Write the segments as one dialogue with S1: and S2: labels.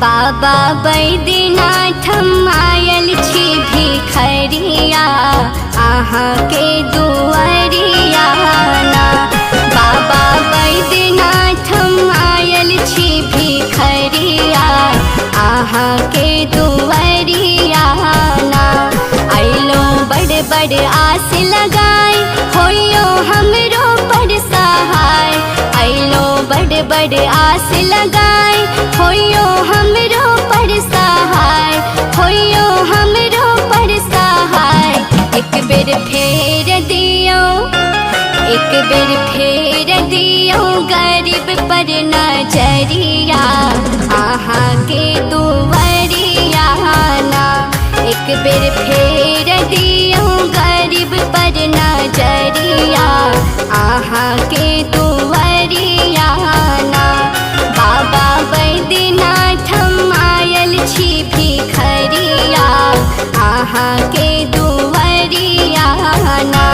S1: बाबा बैद्यनाथ आयल छी भिखरिया अहाँ के दुआरिया ना। बाबा बैद्यनाथ आयल छी भिखरिया अहाँ के दुआरिया ना। अइलो बड़ बड़ आस लगाए होइयो हमरो पर सहाय। अइलो बड़ बड़ आस लगाए होइयो हमरो पर सहाय। होइयो हमरो पर सहाय। एक बेर फेर दियो, एक बेर फेर दियो गरीब पर नजरिया अहाँ के दुआरिया ना। एक बेर फेर दियो गरीब पर नजरिया अहाँ के दुआरिया ना। बाबा बैद्यनाथ आयल छी भिखरिया अहाँ के दुआरिया ना।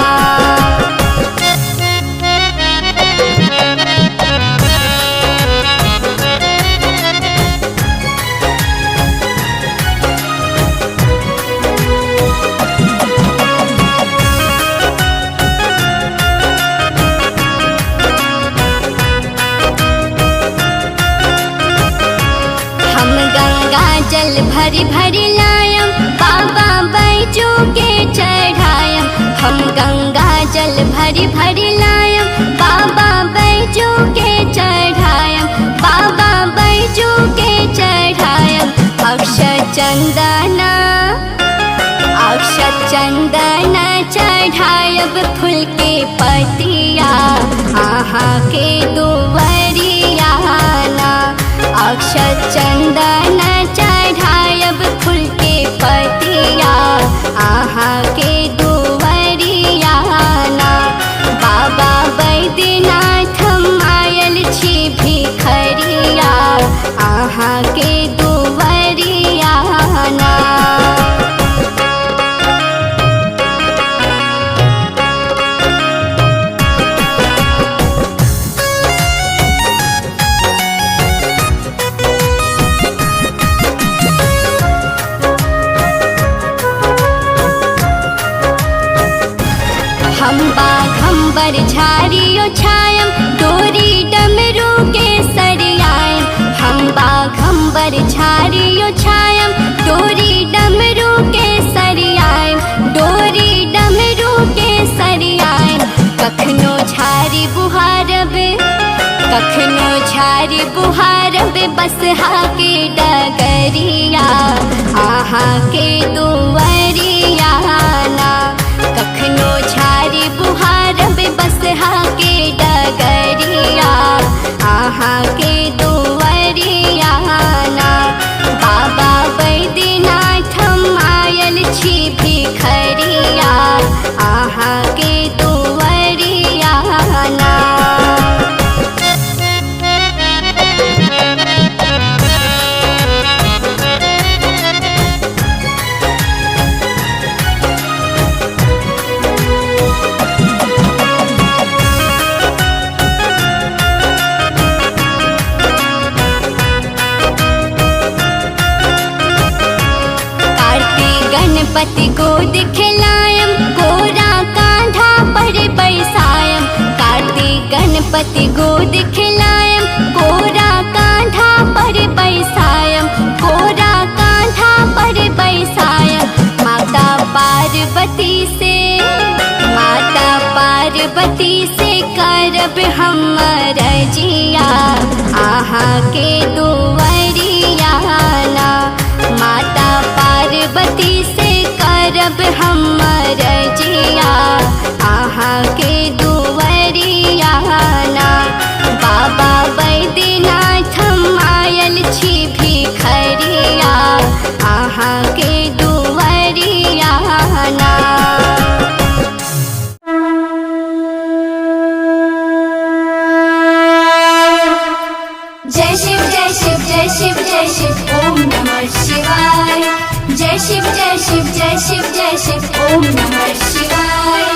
S1: जल भरी भरी लायम बाबा बैजू के चढ़ायम। हम गंगा जल भरी भरी लायम बाबा बैजू के चढ़ायम। बाबा बैजू के चढ़ायम। अक्षत चंदना, अक्षत चंदना चढ़ायब फूल के पतिया अहाँ के दुआरिया ना। अक्षत चंदना चढ़ायब फूल के पतिया अहाँ के दुआरिया ना। बाबा बैद्यनाथ आयल छी भिखरिया अहाँ के दुआरिया ना। हम बाघंबर झाड़ियो छायम डोरी डमरू के सरियायम। हम बाघंबर झाड़ियो छायम डोरी डमरू के सरियायम। डोरी डमरू के सरियायम। कखनो झाड़ी बुहारब, कखनो झाड़ी बुहारब बसहा के डगरिया अहाँ के दुआरिया ना। कखनो झाड़ी बुहारब बसहा के डगरिया अहाँ के दुआरिया ना। बाबा बैद्यनाथ आयल छी भिखरिया अहाँ के दुआरिया ना। गणपति गोद खिलायम कोरा कांधा पर बैसायम। कार्तिक गणपति गोद खिलायम कोरा कांधा पर बैसायम। कोरा कांधा पर बैसायम। माता पार्वती से, माता पार्वती से करब हम रजिया अहाँ के दुआरिया ना। माता पार्वती से करब हम रजिया अहाँ के दुआरिया ना। बाबा बैद्यनाथ आयल छी भिखरिया अहाँ के दुआरिया ना।
S2: जय शिव जय शिव जय शिव जय शिव ओम नमः शिवाय। जय शिव जय शिव जय शिव जय शिव ओम नमः शिवाय।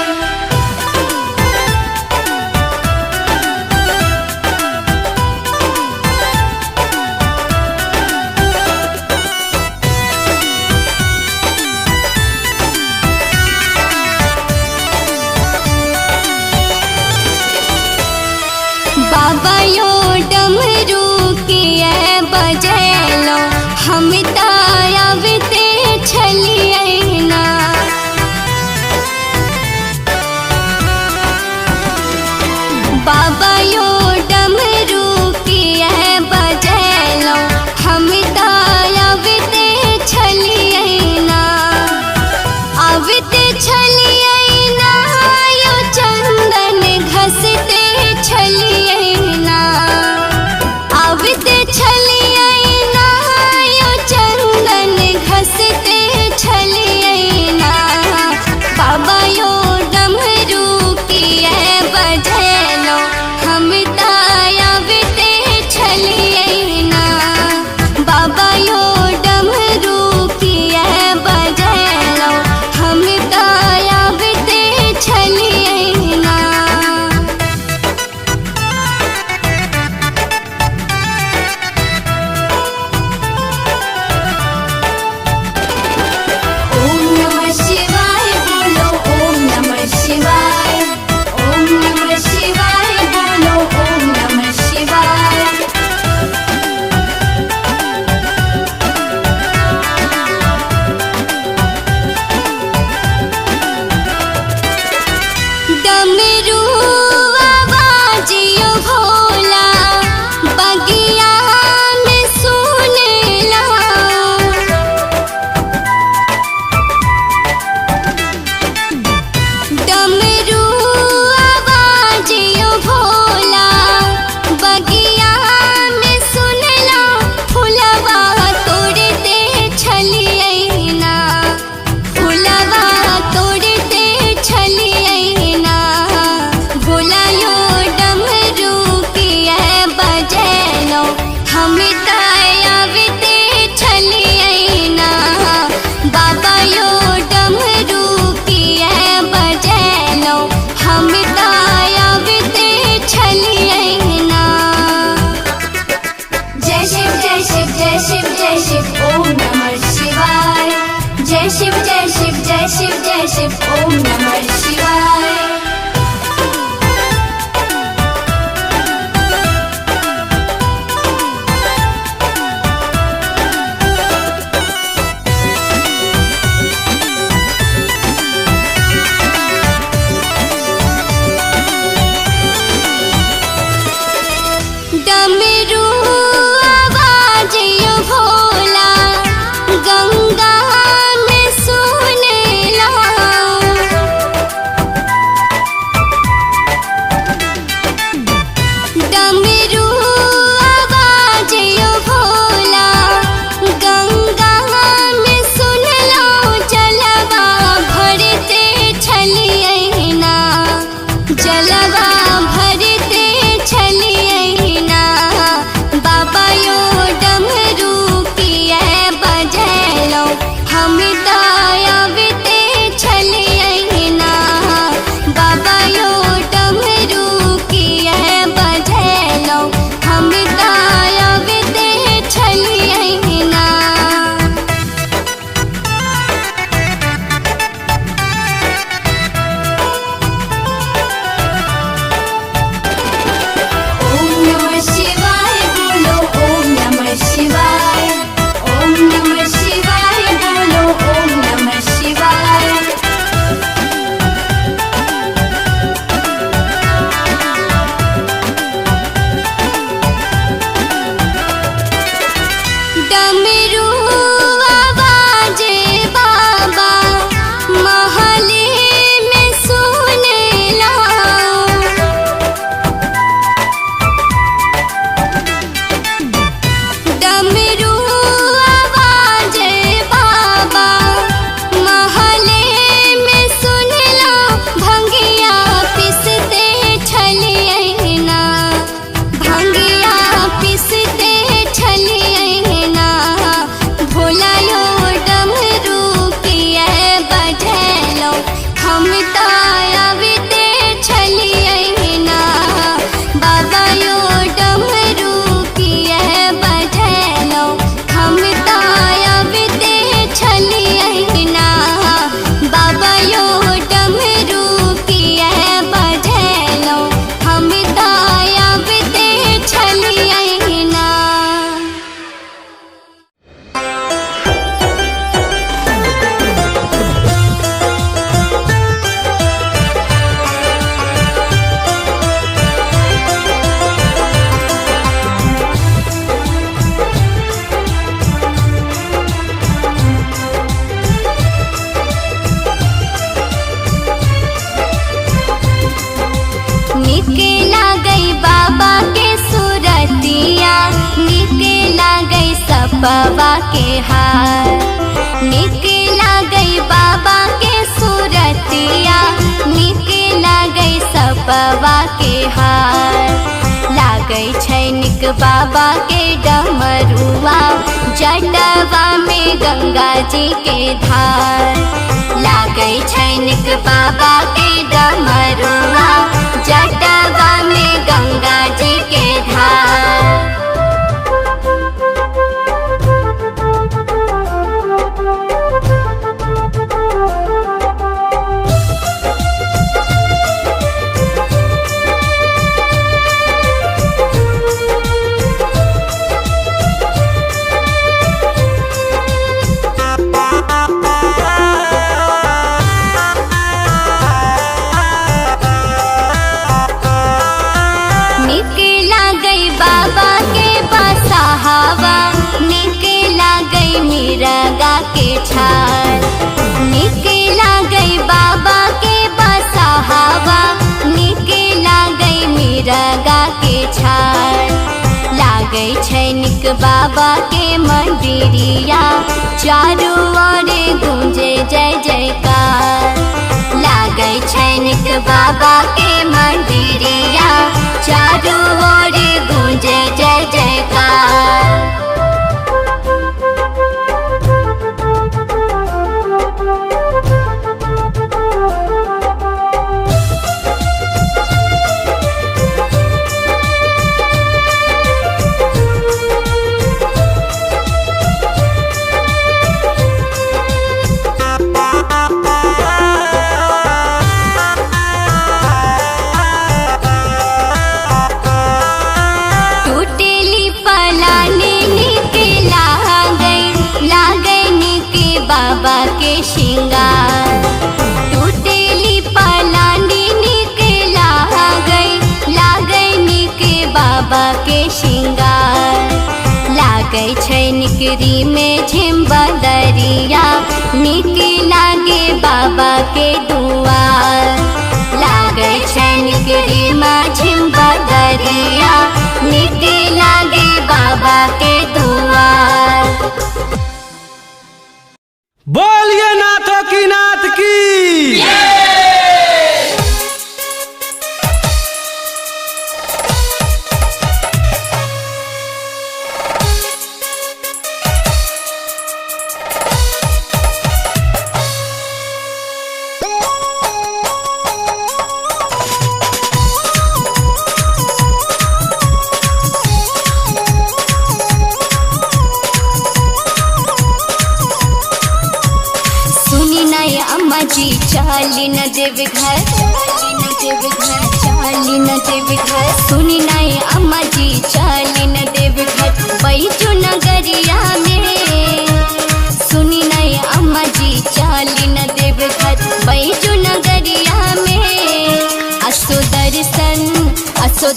S1: बाबा यो डमरू के बजैलो हम तायावते छलिए ना। बाबा यो डमरू के बजैलो हम तायावते छलिए ना। आवते छलिए ना यो चंदन घसते छलिए ना। सपवा के हार। निकला गई बाबा के सूरतिया, निकला गई सपवा के हार। लागै छैनिक बाबा के डमरुआ, जटवा में गंगा जी के धार। लागै छैनिक बाबा के डमरुआ, जटवा में गंगा जी के धार। निकला गई बाबा के बसहावा, निकला गई मिरगा के छाल। निकला गई बाबा के बसहावा, निकला गई मिरगा के छाल। लागै छैनिक बाबा के मंदिरिया, चारों ओर गूंजे जय जयकार। लागै छैनिक बाबा के मंदिरिया, चारों ओर गूंजे जय जयकार। बाबा के श्रृंगार। टूटेली पलानी निकला गई, लागैनी के बाबा के श्रृंगार। लागै छैनिकरी में झिम्बदरिया, निकला गे बाबा के दुआर। लागै छैनिकरी में झिम्बदरिया, निकला गे बाबा के दुआर।
S3: बोलिए नाथों की नाथ की।
S1: अम्मा जी चाली न देव घर, चाली न देव घर, चाली न देव घर। सुनी नहीं अम्मा जी चाली न देव घर, बैठो नगरिया में। सुनी नहीं अम्मा जी चाली न देव घर, बैठो नगरिया में। असो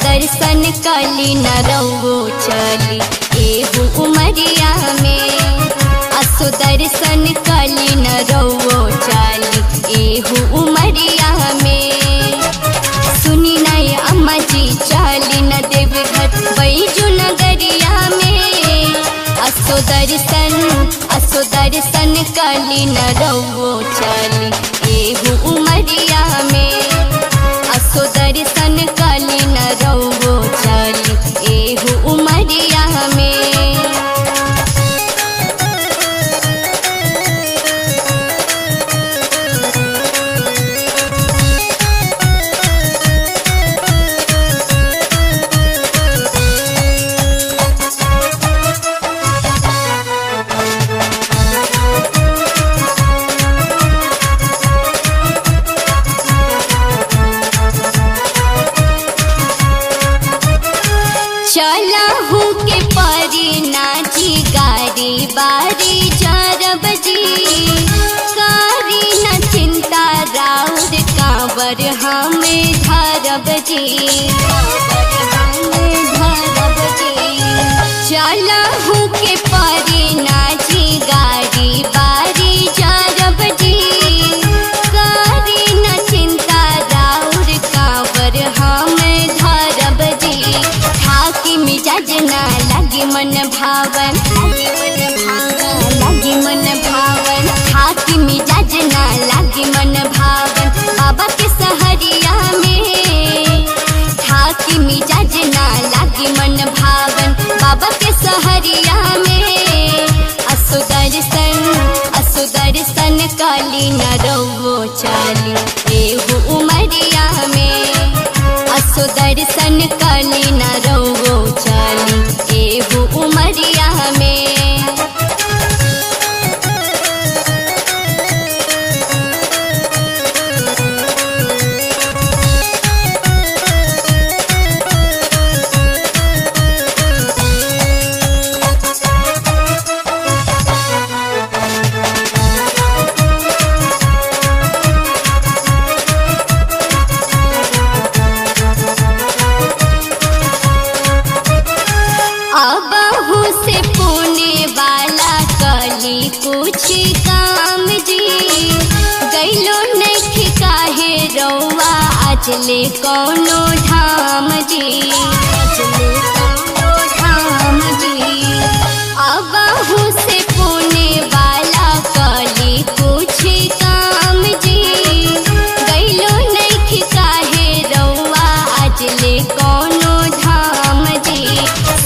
S1: दर्शन काली न रहो चली, एहू उमरिया में। असो दर्शन काली न रहो चली, एहू उमरिया में। सुनी नहीं अम्मा जी चाली न देव घर, बैजू नगरिया में। असो दर्शन काली न रहो चली, एहू उमरिया में। असो दर्शन काली न रहो चली, एहू उमरिया में। चला हूँ के परी नाची गारी बारी जरब जी। कारी न चिंता राउर कांवर हमें धरब जी, धरब जी। चला हूँ के परी नाची गारी बारी जरब जी। कारी न चिंता राउर कांवर हमें धरब जी। थाकी मिजाज ना लगी मन भावन, मिजाज ना लागी मन भावन बाबा के सहरिया में। असो दर्शन काली न रहो चाली एहू उमरिया में। असो दर्शन काली न रहो चाली एहू उमरिया में। अबहू से पुणे वाला कली कुछ काम जी। गैलो नहीं काहे रौआ आजले कौनो धाम जी। अबहू से पुणे वाला कली कुछ काम जी। गैलो नहीं काहे रौआ आजले कौनो धाम जी।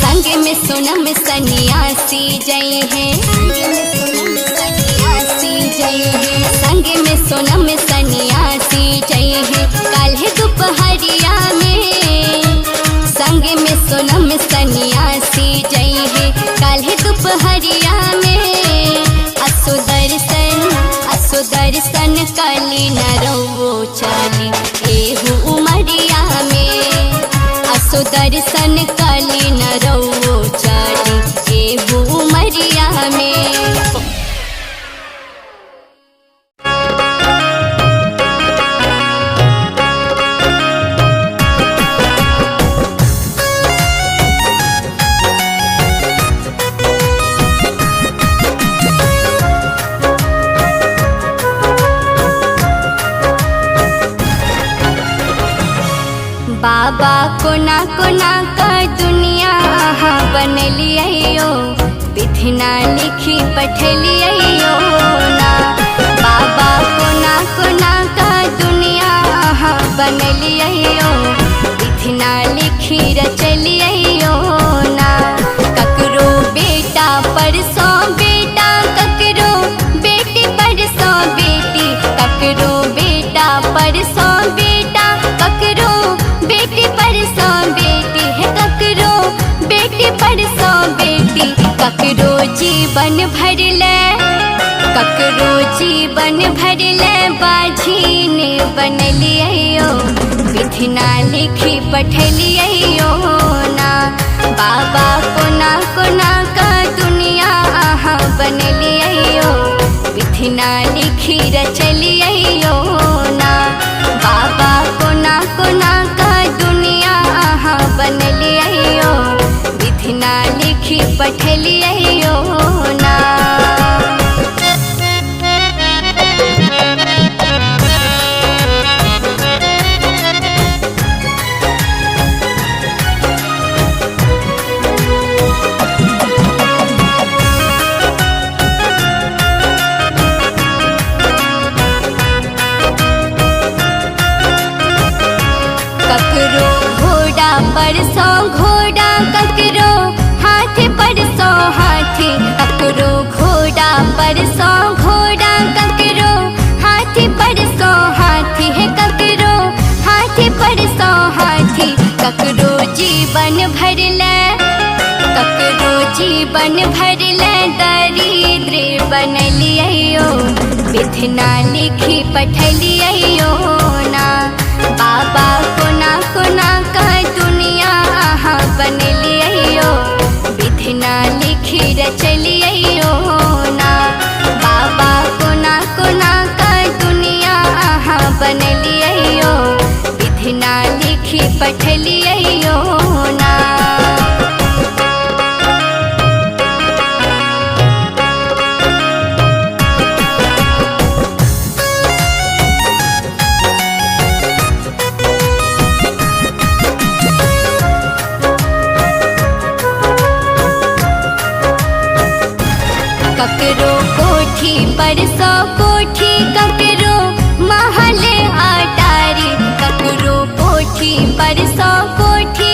S1: संग में सोनम सन्यासी जय है। संग में सोनम सन्यासी जय है काल्हे दोपहरिया में। संग में सोनम सन्यासी जय है काल्हे दोपहरिया में। असो दर्शन काली न रहो चाली एहू उमरिया में। असो दर्शन काली न रहो चाली एहू उमरिया में। बाबा कोना कोना का दुनिया बनलियो। विधिना लिखी पठलियो ना। बाबा कोना कोना का दुनिया बनलियो। विधिना लिखी रचलियो ना। ककरो बेटा परसों बेटा ककरो बेटी परसों बेटी। ककरो बेटा परसों बेटा ककरो बेटी परसों बेटी है। ककरो बेटी परसों बेटी। ककरो जीवन भर ले ककरो जीवन भर ले बाझीन बनलियो। विधिना लिखी पठलियो ना। बाबा कोना कोना का दुनिया बनलियो। विधिना लिखी रचलियो ना। बाबा कोना कोना का दुनिया बनलियो। विधिना लिखी पठलियो ना। ककरो घोड़ा परसों घोड़ा ककरो हाथी परसों हाथी। ककरो घोड़ा परसों घोड़ा ककरो हाथी परसों हाथी है। ककरो हाथी परसों हाथी। ककरो जीवन भर ले ककरो जीवन भर ले दरिद्र बनलियो। विधिना लिखी पठलियो ना। बाबा कोना कोना का दुनिया बनलियो। विधिना लिखी रचलियो ना। बाबा कोना कोना का दुनिया बनलियो। विधिना लिखी पठलियो ना। ककरो कोठी परसों कोठी ककरो महल अटारी। ककरो कोठी परसों कोठी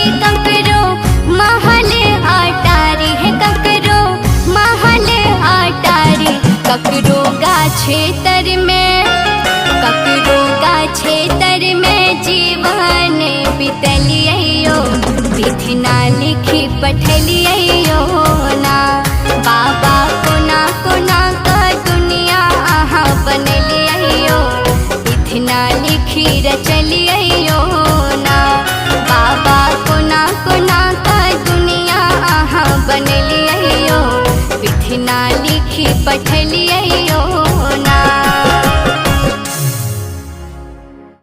S1: बीतलिए